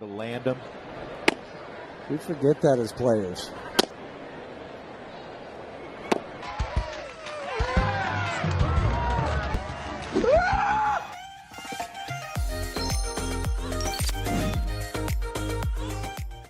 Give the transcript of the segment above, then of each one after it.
to land him. We forget that as players.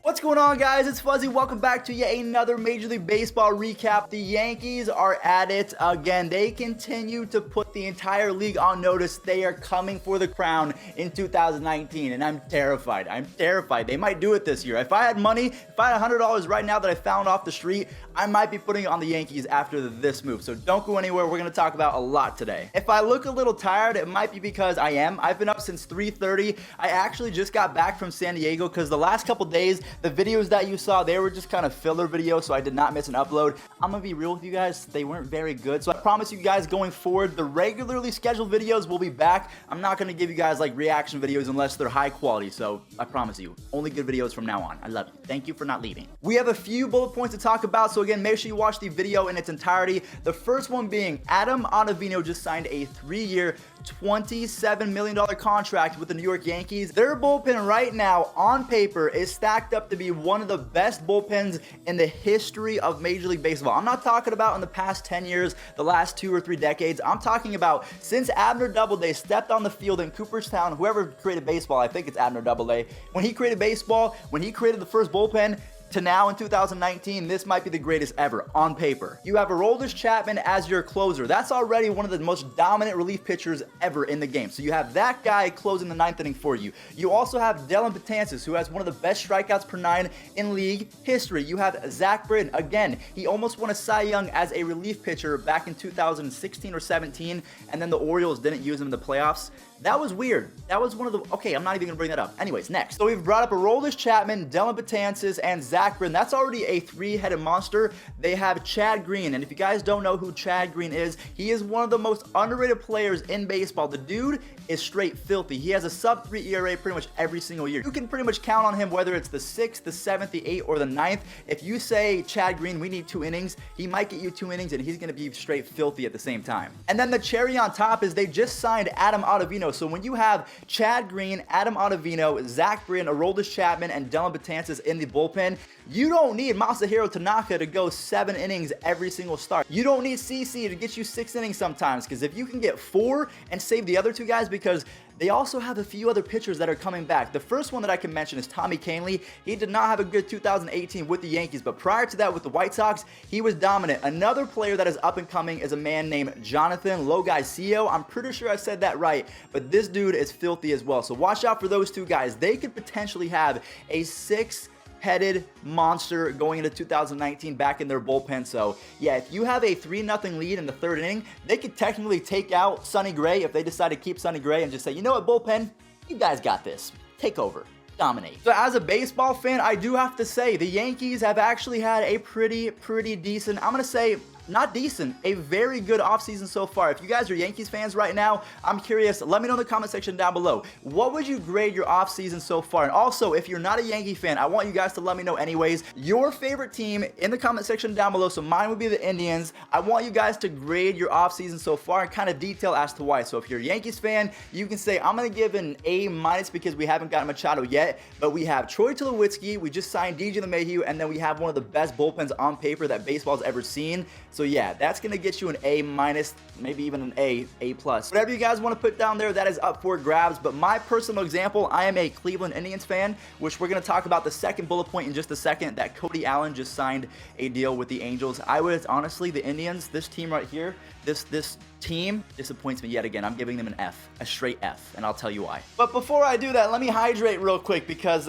What's going on, guys? It's Fuzzy. Welcome back to yet another Major League Baseball recap. The Yankees are at it again. They continue to put the entire league on notice. They are coming for the crown in 2019, and I'm terrified. I'm terrified. They might do it this year. If I had money, if I had $100 right now that I found off the street, I might be putting it on the Yankees after this move. So don't go anywhere. We're going to talk about a lot today. If I look a little tired, it might be because I am. I've been up since 3:30. I actually just got back from San Diego because the last couple days, the videos that you saw, they were just kind of filler videos, so I did not miss an upload. I'm gonna be real with you guys, they weren't very good. So I promise you guys going forward, the regularly scheduled videos will be back. I'm not gonna give you guys like reaction videos unless they're high quality, so I promise you, only good videos from now on. I love you. Thank you for not leaving. We have a few bullet points to talk about, so again, make sure you watch the video in its entirety. The first one being Adam Ottavino just signed a 3-year, $27 million contract with the New York Yankees. Their bullpen right now, on paper, is stacked up to be one of the best bullpens in the history of Major League Baseball. I'm not talking about in the past 10 years, the last 2 or 3 decades. I'm talking about since Abner Doubleday stepped on the field in Cooperstown, whoever created baseball, I think it's Abner Doubleday, when he created baseball, when he created the first bullpen, to now in 2019, this might be the greatest ever on paper. You have Aroldis Chapman as your closer. That's already one of the most dominant relief pitchers ever in the game. So you have that guy closing the 9th inning for you. You also have Dellin Betances, who has one of the best strikeouts per 9 in league history. You have Zach Britton. Again, he almost won a Cy Young as a relief pitcher back in 2016 or 17, and then the Orioles didn't use him in the playoffs. That was weird. That was one of the... Okay, I'm not even going to bring that up. Anyways, next. So we've brought up Aroldis Chapman, Dellin Betances, and Zach Britton. That's already a 3-headed monster. They have Chad Green, and if you guys don't know who Chad Green is, he is one of the most underrated players in baseball. The dude is straight filthy. He has a sub-3 ERA pretty much every single year. You can pretty much count on him whether it's the 6th, the 7th, the 8th, or the 9th. If you say, Chad Green, we need 2 innings, he might get you 2 innings, and he's going to be straight filthy at the same time. And then the cherry on top is they just signed Adam Ottavino. So when you have Chad Green, Adam Ottavino, Zach Britton, Aroldis Chapman, and Dellin Betances in the bullpen, you don't need Masahiro Tanaka to go 7 innings every single start. You don't need CC to get you 6 innings sometimes, because if you can get 4 and save the other 2 guys, because they also have a few other pitchers that are coming back. The first one that I can mention is Tommy Kahnle. He did not have a good 2018 with the Yankees, but prior to that with the White Sox, he was dominant. Another player that is up and coming is a man named Jonathan Logaisio. I'm pretty sure I said that right, but this dude is filthy as well. So watch out for those 2 guys. They could potentially have a 6-headed monster going into 2019 back in their bullpen. So yeah, if you have a 3-0 lead in the 3rd inning, they could technically take out Sonny Gray if they decide to keep Sonny Gray and just say, you know what, bullpen, you guys got this. Take over. Dominate. So as a baseball fan, I do have to say the Yankees have actually had a pretty decent, I'm going to say, not decent, a very good offseason so far. If you guys are Yankees fans right now, I'm curious, let me know in the comment section down below. What would you grade your offseason so far? And also, if you're not a Yankee fan, I want you guys to let me know anyways, your favorite team in the comment section down below. So mine would be the Indians. I want you guys to grade your offseason so far and kind of detail as to why. So if you're a Yankees fan, you can say, I'm going to give an A- because we haven't gotten Machado yet, but we have Troy Tulowitzki, we just signed DJ LeMahieu, and then we have one of the best bullpens on paper that baseball's ever seen. So yeah, that's going to get you an A-, maybe even an A+. Whatever you guys want to put down there, that is up for grabs. But my personal example, I am a Cleveland Indians fan, which we're going to talk about the second bullet point in just a second, that Cody Allen just signed a deal with the Angels. I would honestly, the Indians, this team right here, this team disappoints me yet again. I'm giving them an F, a straight F, and I'll tell you why. But before I do that, let me hydrate real quick because,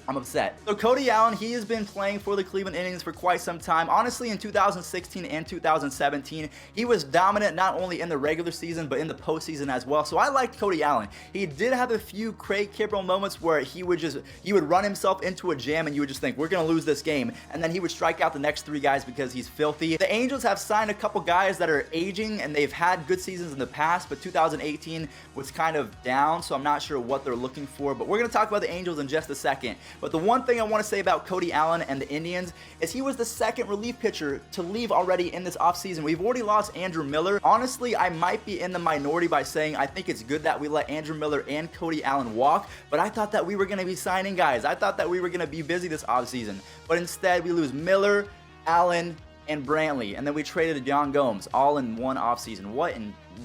I'm upset. So Cody Allen, he has been playing for the Cleveland Indians for quite some time. Honestly, in 2016 and 2017, he was dominant not only in the regular season, but in the postseason as well. So I liked Cody Allen. He did have a few Craig Kimbrell moments where he would run himself into a jam and you would just think, we're going to lose this game. And then he would strike out the next 3 guys because he's filthy. The Angels have signed a couple guys that are aging and they've had good seasons in the past, but 2018 was kind of down. So I'm not sure what they're looking for, but we're going to talk about the Angels in just a second. But the one thing I want to say about Cody Allen and the Indians is he was the second relief pitcher to leave already in this offseason. We've already lost Andrew Miller. Honestly, I might be in the minority by saying I think it's good that we let Andrew Miller and Cody Allen walk, but I thought that we were going to be signing guys. I thought that we were going to be busy this offseason, but instead we lose Miller, Allen, and Brantley, and then we traded Yan Gomes all in one offseason.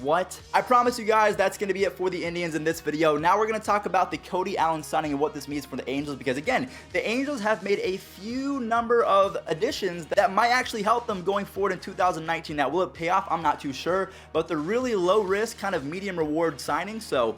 What? I promise you guys that's going to be it for the Indians in this video. Now we're going to talk about the Cody Allen signing and what this means for the Angels, because again, the Angels have made a few number of additions that might actually help them going forward in 2019. Now, will it pay off? I'm not too sure, but they're really low risk, kind of medium reward signings, so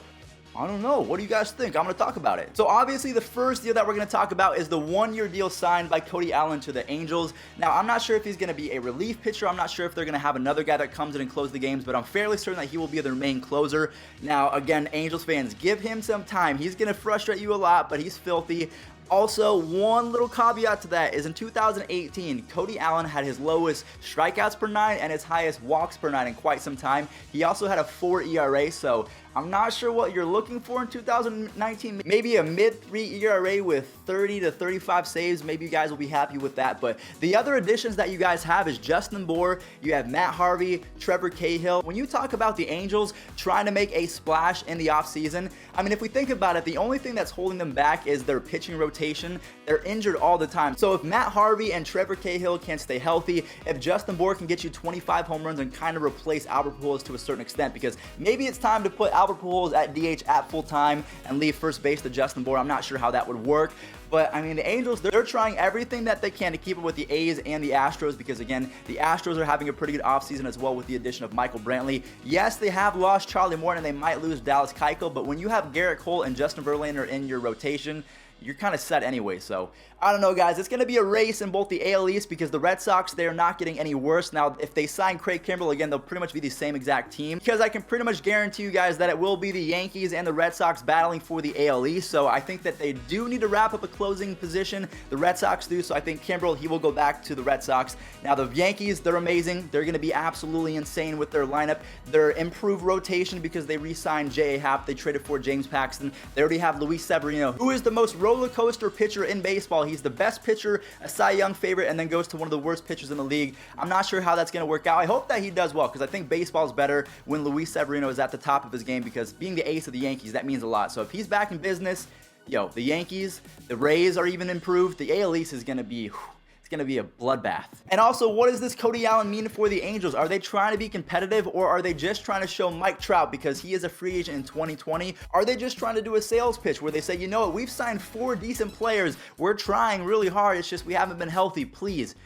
I don't know. What do you guys think? I'm going to talk about it. So obviously the first deal that we're going to talk about is the one-year deal signed by Cody Allen to the Angels. Now I'm not sure if he's going to be a relief pitcher. I'm not sure if they're going to have another guy that comes in and closes the games, but I'm fairly certain that he will be their main closer. Now again, Angels fans, give him some time. He's going to frustrate you a lot, but he's filthy. Also, one little caveat to that is in 2018, Cody Allen had his lowest strikeouts per nine and his highest walks per nine in quite some time. He also had a 4 ERA, so I'm not sure what you're looking for in 2019. Maybe a mid-3 ERA with 30 to 35 saves. Maybe you guys will be happy with that. But the other additions that you guys have is Justin Bour. You have Matt Harvey, Trevor Cahill. When you talk about the Angels trying to make a splash in the offseason, I mean, if we think about it, the only thing that's holding them back is their pitching rotation. They're injured all the time. So if Matt Harvey and Trevor Cahill can stay healthy, if Justin Bour can get you 25 home runs and kind of replace Albert Pujols to a certain extent, because maybe it's time to put Albert Pujols at DH at full time and leave first base to Justin Bour. I'm not sure how that would work. But, I mean, the Angels, they're trying everything that they can to keep up with the A's and the Astros because, again, the Astros are having a pretty good offseason as well with the addition of Michael Brantley. Yes, they have lost Charlie Morton and they might lose Dallas Keuchel, but when you have Garrett Cole and Justin Verlander in your rotation, you're kind of set anyway. So I don't know, guys. It's going to be a race in both the AL East because the Red Sox, they're not getting any worse. Now, if they sign Craig Kimbrell again, they'll pretty much be the same exact team, because I can pretty much guarantee you guys that it will be the Yankees and the Red Sox battling for the AL East. So I think that they do need to wrap up a closing position. The Red Sox do. So I think Kimbrell, he will go back to the Red Sox. Now, the Yankees, they're amazing. They're going to be absolutely insane with their lineup. Their improved rotation because they re-signed J.A. Happ. They traded for James Paxton. They already have Luis Severino, who is the most roller coaster pitcher in baseball. He's the best pitcher, a Cy Young favorite, and then goes to one of the worst pitchers in the league. I'm not sure how that's going to work out. I hope that he does well because I think baseball is better when Luis Severino is at the top of his game, because being the ace of the Yankees, that means a lot. So if he's back in business, yo, the Yankees, the Rays are even improved. The AL East is going to be going to be a bloodbath. And also, what does this Cody Allen mean for the Angels? Are they trying to be competitive, or are they just trying to show Mike Trout, because he is a free agent in 2020? Are they just trying to do a sales pitch where they say, you know what, we've signed 4 decent players, we're trying really hard, it's just we haven't been healthy. Please,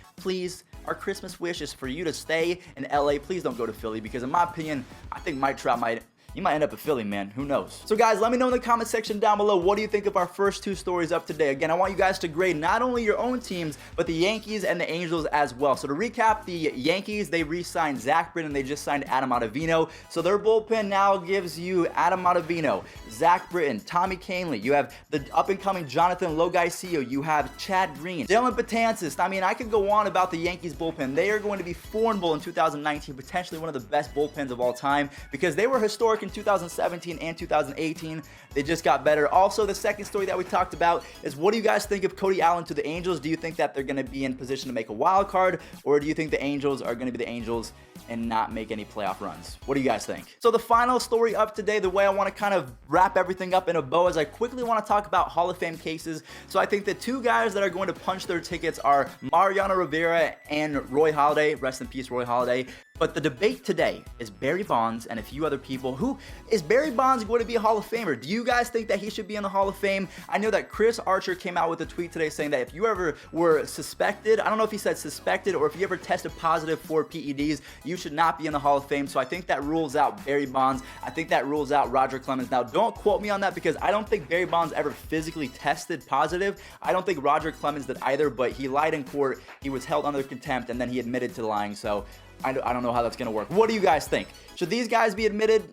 our Christmas wish is for you to stay in LA. Please don't go to Philly, because in my opinion, I think Mike Trout might end up at Philly, man. Who knows? So guys, let me know in the comment section down below, what do you think of our first 2 stories up today? Again, I want you guys to grade not only your own teams, but the Yankees and the Angels as well. So to recap, the Yankees, they re-signed Zach Britton, they just signed Adam Ottavino. So their bullpen now gives you Adam Ottavino, Zach Britton, Tommy Kahnle. You have the up-and-coming Jonathan Logaicio. You have Chad Green, Dylan Betances. I mean, I could go on about the Yankees bullpen. They are going to be formidable in 2019, potentially one of the best bullpens of all time, because they were historic in 2017 and 2018. They just got better. Also, the second story that we talked about is, what do you guys think of Cody Allen to the Angels? Do you think that they're going to be in position to make a wild card, or do you think the Angels are going to be the Angels and not make any playoff runs? What do you guys think? So the final story of today, the way I want to kind of wrap everything up in a bow, is I quickly want to talk about Hall of Fame cases. So I think the 2 guys that are going to punch their tickets are Mariano Rivera and Roy Halladay. Rest in peace, Roy Halladay. But the debate today is Barry Bonds and a few other people. Who is Barry Bonds going to be a Hall of Famer? Do you guys think that he should be in the Hall of Fame? I know that Chris Archer came out with a tweet today saying that if you ever were suspected, I don't know if he said suspected, or if you ever tested positive for PEDs, you should not be in the Hall of Fame. So I think that rules out Barry Bonds. I think that rules out Roger Clemens. Now, don't quote me on that, because I don't think Barry Bonds ever physically tested positive. I don't think Roger Clemens did either, but he lied in court. He was held under contempt, and then he admitted to lying. So I don't know how that's going to work. What do you guys think? Should these guys be admitted?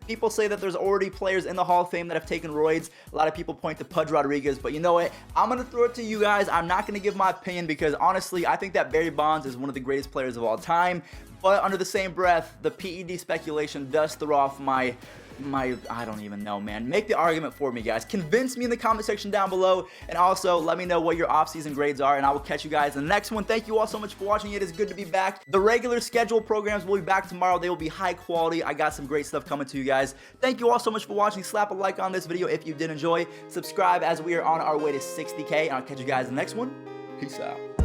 People say that there's already players in the Hall of Fame that have taken roids. A lot of people point to Pudge Rodriguez, but you know what? I'm going to throw it to you guys. I'm not going to give my opinion, because honestly, I think that Barry Bonds is one of the greatest players of all time. But under the same breath, the PED speculation does throw off my I don't even know, man. Make the argument for me, guys. Convince me in the comment section down below, and also let me know what your offseason grades are, and I will catch you guys in the next one. Thank you all so much for watching. It is good to be back. The regular schedule programs will be back tomorrow. They will be high quality. I got some great stuff coming to you guys. Thank you all so much for watching. Slap a like on this video if you did enjoy. Subscribe as we are on our way to 60K, and I'll catch you guys in the next one. Peace out.